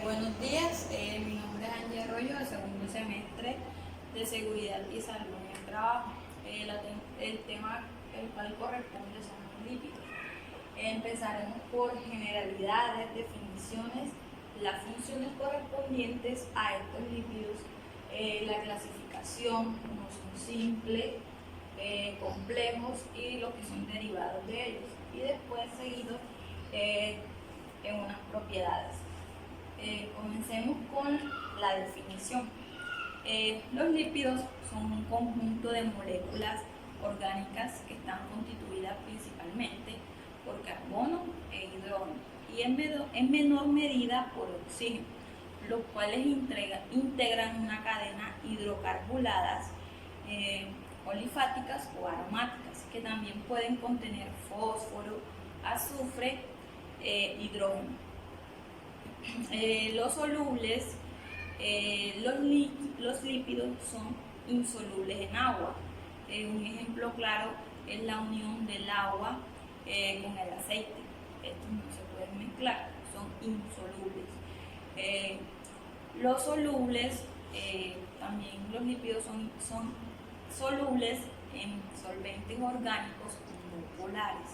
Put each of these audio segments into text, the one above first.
Buenos días, mi nombre es Angie Arroyo, de segundo semestre de Seguridad y Salud en el Trabajo. El tema el cual corresponde son los lípidos. Empezaremos por generalidades, definiciones, las funciones correspondientes a estos lípidos, la clasificación, como son simples, complejos y los que son derivados de ellos. Y después seguido en unas propiedades. Comencemos con la definición. Los lípidos son un conjunto de moléculas orgánicas que están constituidas principalmente por carbono e hidrógeno y en menor medida por oxígeno, los cuales integran una cadena hidrocarburadas olifáticas o aromáticas, que también pueden contener fósforo, azufre, hidrógeno. Los solubles, los lípidos son insolubles en agua. Un ejemplo claro es la unión del agua con el aceite. Estos no se pueden mezclar, son insolubles. Los solubles, también los lípidos son solubles en solventes orgánicos no polares,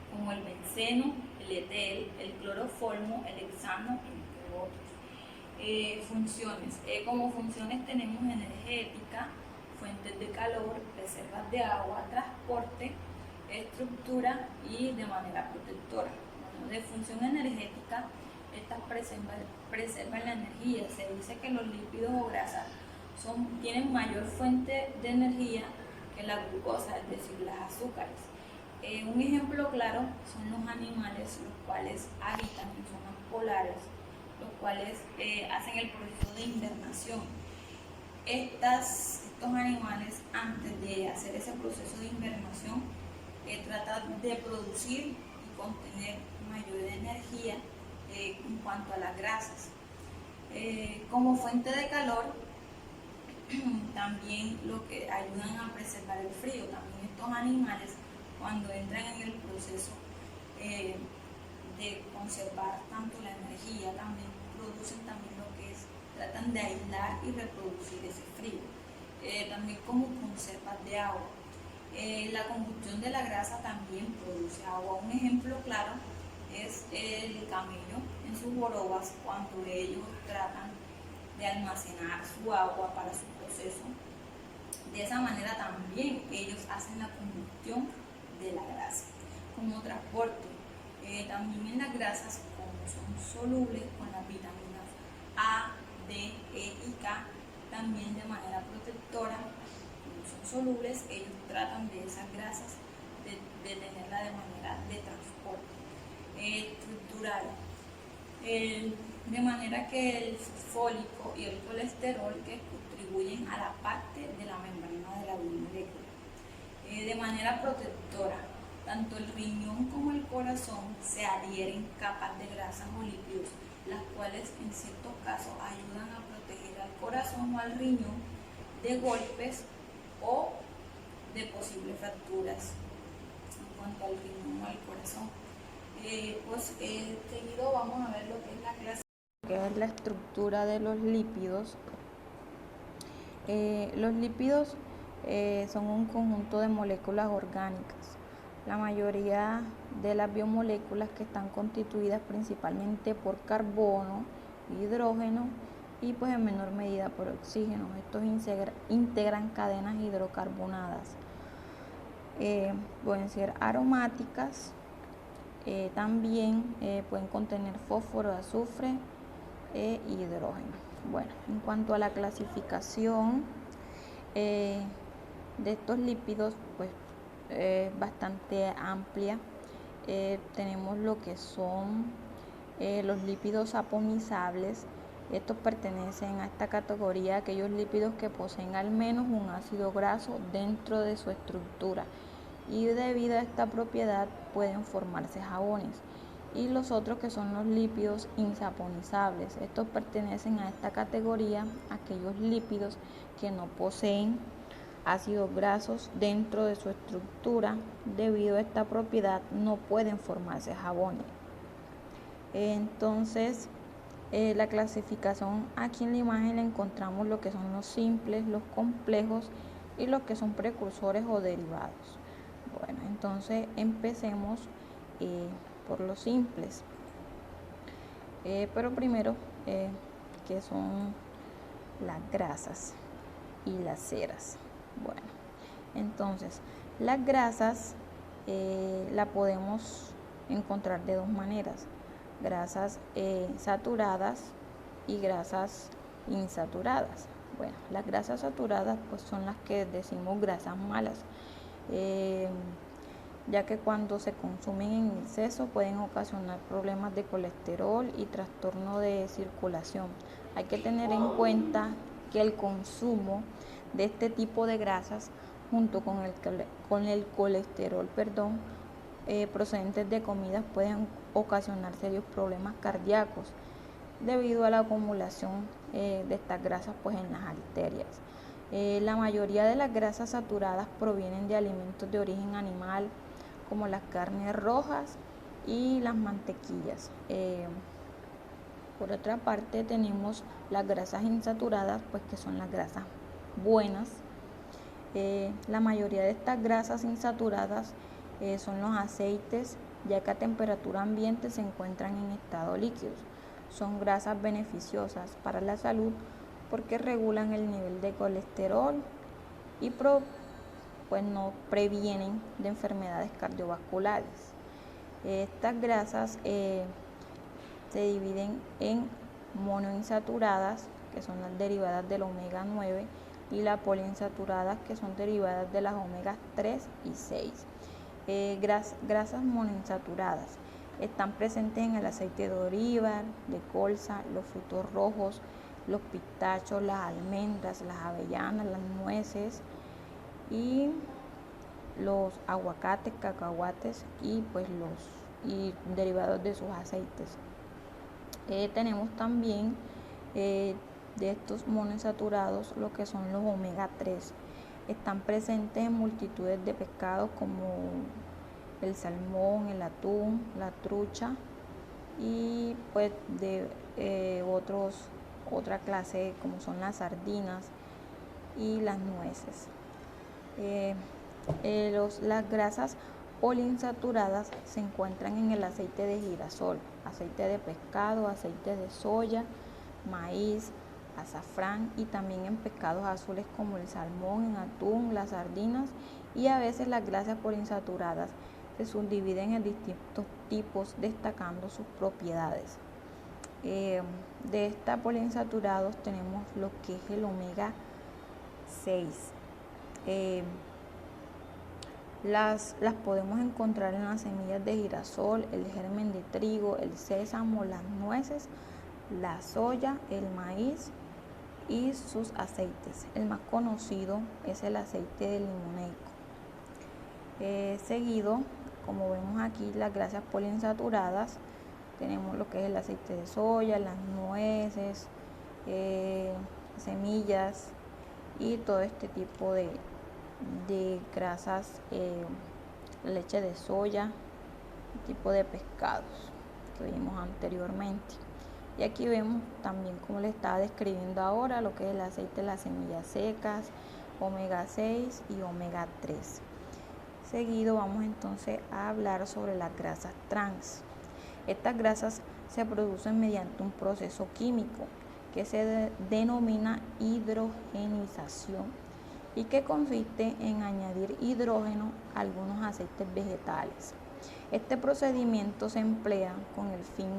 como el benceno, el etel, el cloroformo, el hexano, entre otros. Funciones. Como funciones tenemos energética, fuentes de calor, reservas de agua, transporte, estructura y de manera protectora. Bueno, de función energética, estas preservan la energía. Se dice que los lípidos o grasas tienen mayor fuente de energía que la glucosa, es decir, las azúcares. Un ejemplo claro son los animales, los cuales habitan en zonas polares, los cuales hacen el proceso de invernación. Estos animales, antes de hacer ese proceso de invernación, tratan de producir y contener mayor energía en cuanto a las grasas. Como fuente de calor, también lo que ayudan a preservar el frío. También estos animales, cuando entran en el proceso de conservar tanto la energía, también producen también lo que es, tratan de aislar y reproducir ese frío. También como conservas de agua. La combustión de la grasa también produce agua. Un ejemplo claro es el camello en sus jorobas, cuando ellos tratan de almacenar su agua para su proceso. De esa manera también ellos hacen la combustión de la grasa. Como transporte, también en las grasas, como son solubles con las vitaminas A, D, E y K, también de manera protectora, como son solubles, ellos tratan de esas grasas de tenerla de manera de transporte. Estructural, de manera que el fosfólico y el colesterol que contribuyen a la parte de la membrana de la biomolécula. De manera protectora, tanto el riñón como el corazón se adhieren capas de grasas o lípidos, las cuales en ciertos casos ayudan a proteger al corazón o al riñón de golpes o de posibles fracturas en cuanto al riñón o al corazón. Seguido vamos a ver lo que es la clase, que es la estructura de los lípidos. Los lípidos son un conjunto de moléculas orgánicas. La mayoría de las biomoléculas que están constituidas principalmente por carbono, hidrógeno y pues en menor medida por oxígeno. Estos integran cadenas hidrocarbonadas. Pueden ser aromáticas, también pueden contener fósforo, azufre e hidrógeno. Bueno, en cuanto a la clasificación de estos lípidos, pues bastante amplia. Tenemos lo que son los lípidos saponizables. Estos pertenecen a esta categoría, aquellos lípidos que poseen al menos un ácido graso dentro de su estructura y debido a esta propiedad pueden formarse jabones. Y los otros que son los lípidos insaponizables. Estos pertenecen a esta categoría, aquellos lípidos que no poseen ácidos grasos dentro de su estructura, debido a esta propiedad no pueden formarse jabones. Entonces, La clasificación aquí en la imagen la encontramos lo que son los simples, los complejos y los que son precursores o derivados. Bueno, entonces empecemos por los simples. Pero primero, ¿qué son las grasas y las ceras? Bueno, entonces las grasas la podemos encontrar de dos maneras: grasas saturadas y grasas insaturadas. Bueno, las grasas saturadas pues son las que decimos grasas malas, ya que cuando se consumen en exceso pueden ocasionar problemas de colesterol y trastorno de circulación. Hay que tener en cuenta que el consumo de este tipo de grasas junto con el colesterol, procedentes de comidas pueden ocasionar serios problemas cardíacos debido a la acumulación de estas grasas pues en las arterias. La mayoría de las grasas saturadas provienen de alimentos de origen animal, como las carnes rojas y las mantequillas. Por otra parte tenemos las grasas insaturadas, pues que son las grasas buenas. La mayoría de estas grasas insaturadas son los aceites, ya que a temperatura ambiente se encuentran en estado líquidos. Son grasas beneficiosas para la salud porque regulan el nivel de colesterol y pues no previenen de enfermedades cardiovasculares. Estas grasas se dividen en monoinsaturadas, que son las derivadas del omega 9, y las poliinsaturadas, que son derivadas de las omegas 3 y 6. Grasas monoinsaturadas están presentes en el aceite de oliva, de colza, los frutos rojos, los pistachos, las almendras, las avellanas, las nueces y los aguacates, cacahuates y pues y derivados de sus aceites. Tenemos también de estos monoinsaturados lo que son los omega 3. Están presentes en multitudes de pescados como el salmón, el atún, la trucha y pues de otra clase como son las sardinas y las nueces. Las grasas poliinsaturadas se encuentran en el aceite de girasol, aceite de pescado, aceite de soya, maíz, azafrán y también en pescados azules como el salmón, el atún, las sardinas, y a veces las grasas poliinsaturadas se subdividen en distintos tipos destacando sus propiedades. De estos poliinsaturados tenemos lo que es el omega 6. Las podemos encontrar en las semillas de girasol, el germen de trigo, el sésamo, las nueces, la soya, el maíz y sus aceites. El más conocido es el aceite de limoneico. Seguido, como vemos aquí, las grasas poliinsaturadas, tenemos lo que es el aceite de soya, las nueces, semillas y todo este tipo de grasas, leche de soya, tipo de pescados que vimos anteriormente. Y aquí vemos también, como les estaba describiendo ahora, lo que es el aceite de las semillas secas, omega 6 y omega 3. Seguido vamos entonces a hablar sobre las grasas trans. Estas grasas se producen mediante un proceso químico que se denomina hidrogenización y que consiste en añadir hidrógeno a algunos aceites vegetales. Este procedimiento se emplea con el fin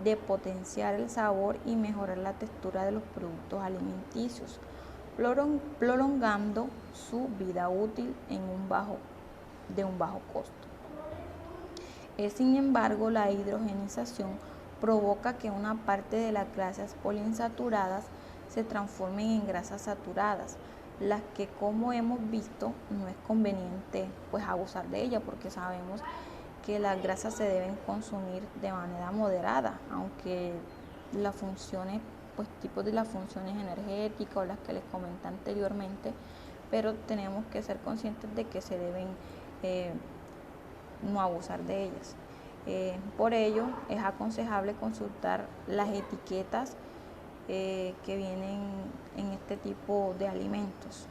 de potenciar el sabor y mejorar la textura de los productos alimenticios, prolongando su vida útil de un bajo costo. Sin embargo, la hidrogenización provoca que una parte de las grasas poliinsaturadas se transformen en grasas saturadas, las que, como hemos visto, no es conveniente pues abusar de ellas, porque sabemos que las grasas se deben consumir de manera moderada, aunque las funciones, pues tipos de las funciones energéticas o las que les comenté anteriormente, pero tenemos que ser conscientes de que se deben no abusar de ellas. Por ello, es aconsejable consultar las etiquetas que vienen en este tipo de alimentos.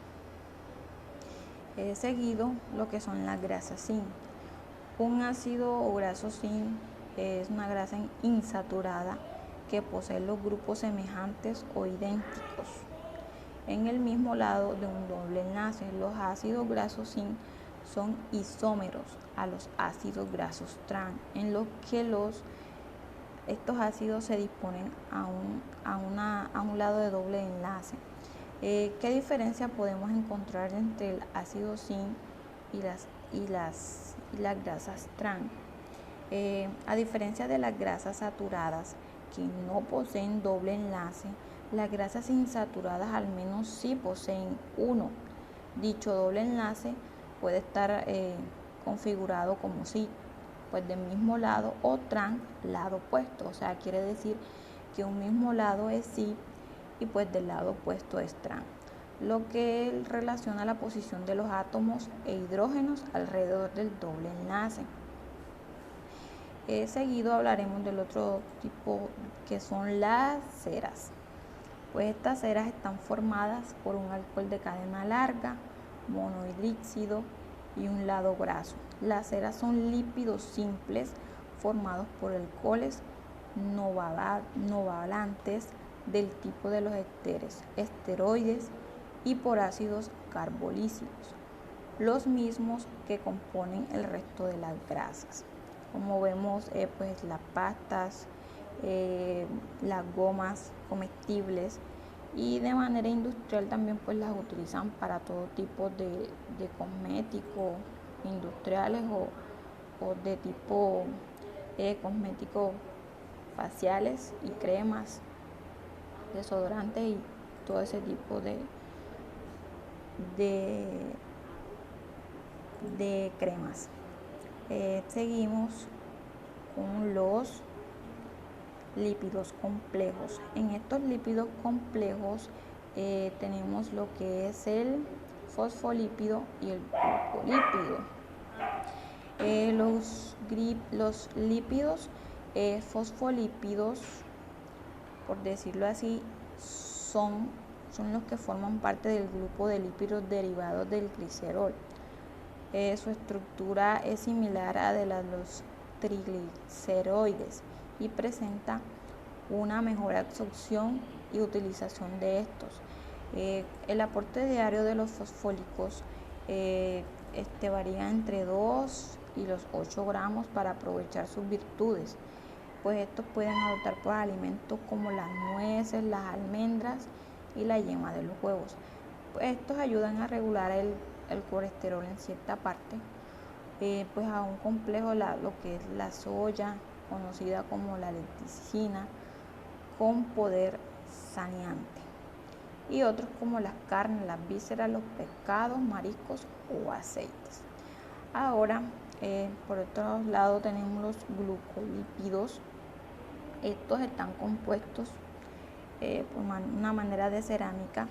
Seguido, lo que son las grasas sin. Un ácido o graso sin es una grasa insaturada que posee los grupos semejantes o idénticos en el mismo lado de un doble enlace. Los ácidos grasos sin son isómeros a los ácidos grasos trans, en los que estos ácidos se disponen a un lado de doble enlace. ¿Qué diferencia podemos encontrar entre el ácido sin y las grasas trans? A diferencia de las grasas saturadas que no poseen doble enlace, las grasas insaturadas al menos sí poseen uno. Dicho doble enlace puede estar configurado como si, pues del mismo lado, o trans, lado opuesto. O sea, quiere decir que un mismo lado es sí y pues del lado opuesto es trans, lo que relaciona la posición de los átomos e hidrógenos alrededor del doble enlace. Seguido hablaremos del otro tipo, que son las ceras. Pues estas ceras están formadas por un alcohol de cadena larga, monohidríxido y un lado graso. Las ceras son lípidos simples formados por alcoholes no valantes del tipo de los esteroides y por ácidos carbolísicos, los mismos que componen el resto de las grasas. Como vemos, pues las pastas, las gomas comestibles, y de manera industrial también pues las utilizan para todo tipo de cosméticos industriales o de tipo cosméticos faciales y cremas, desodorantes y todo ese tipo de cremas. Seguimos con los lípidos complejos. En estos lípidos complejos tenemos lo que es el fosfolípido y el glucolípido. Los lípidos fosfolípidos, por decirlo así, son los que forman parte del grupo de lípidos derivados del glicerol. Su estructura es similar a la de los trigliceroides y presenta una mejor absorción y utilización de estos. El aporte diario de los fosfólicos varía entre 2 y los 8 gramos para aprovechar sus virtudes, pues estos pueden adoptar por alimentos como las nueces, las almendras y la yema de los huevos. Pues estos ayudan a regular el colesterol en cierta parte, pues a un complejo lo que es la soya, conocida como la lecticina, con poder saneante, y otros como las carnes, las vísceras, los pescados, mariscos o aceites. Ahora, por otro lado, tenemos los glucolípidos. Estos están compuestos por una manera de cerámica,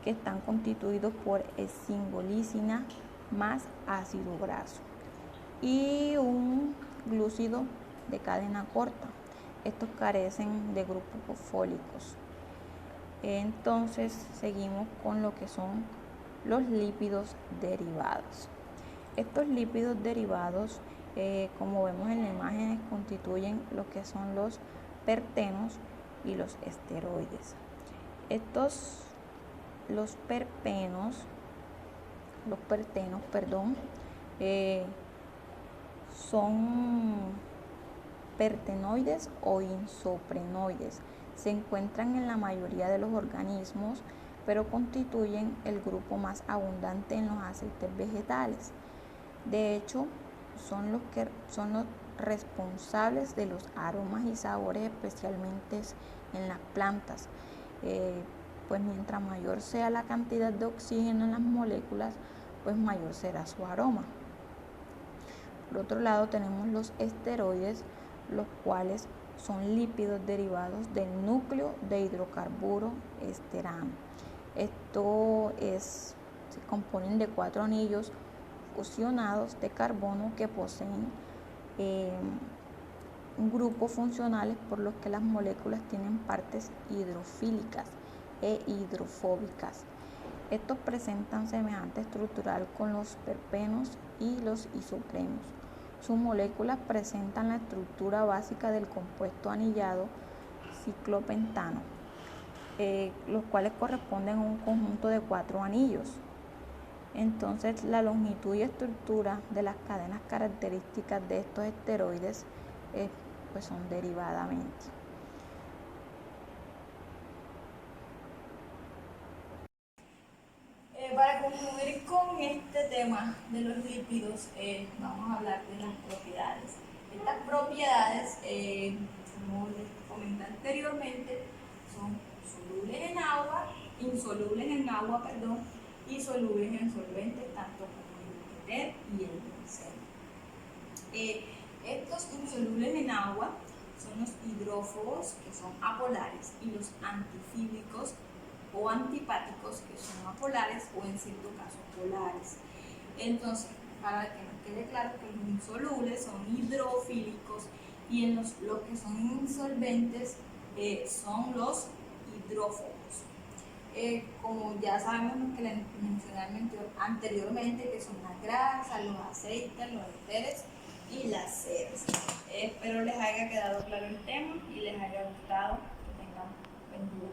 que están constituidos por esfingolicina más ácido graso y un glúcido de cadena corta. Estos carecen de grupos fosfólicos. Entonces seguimos con lo que son los lípidos derivados. Estos lípidos derivados, como vemos en la imagen, constituyen lo que son los pertenos y los esteroides. Los pertenos, son pertenoides o isoprenoides. Se encuentran en la mayoría de los organismos, pero constituyen el grupo más abundante en los aceites vegetales. De hecho, son los responsables de los aromas y sabores, especialmente en las plantas. Pues mientras mayor sea la cantidad de oxígeno en las moléculas, pues mayor será su aroma. Por otro lado, tenemos los esteroides, los cuales son lípidos derivados del núcleo de hidrocarburo esterano. Se componen de 4 anillos fusionados de carbono que poseen grupos funcionales por los que las moléculas tienen partes hidrofílicas e hidrofóbicas. Estos presentan semejante estructural con los terpenos y los isoprenos. Sus moléculas presentan la estructura básica del compuesto anillado ciclopentano, los cuales corresponden a un conjunto de 4 anillos. Entonces, la longitud y estructura de las cadenas características de estos esteroides pues son derivadamente. Para concluir con este tema de los lípidos, vamos a hablar de las propiedades. Estas propiedades, como les comenté anteriormente, son solubles en agua, insolubles en agua, y solubles en solventes, tanto como el éter y el benceno. Estos insolubles en agua son los hidrófobos, que son apolares, y los antifílicos o antipáticos, que son apolares o en cierto caso polares. Entonces, para que nos quede claro que los insolubles son hidrofílicos y en los que son insolventes son los hidrófobos. Como ya sabemos que les mencioné anteriormente, que son las grasas, los aceites, los éteres y las ceras. Espero les haya quedado claro el tema y les haya gustado. Que tengan buen día.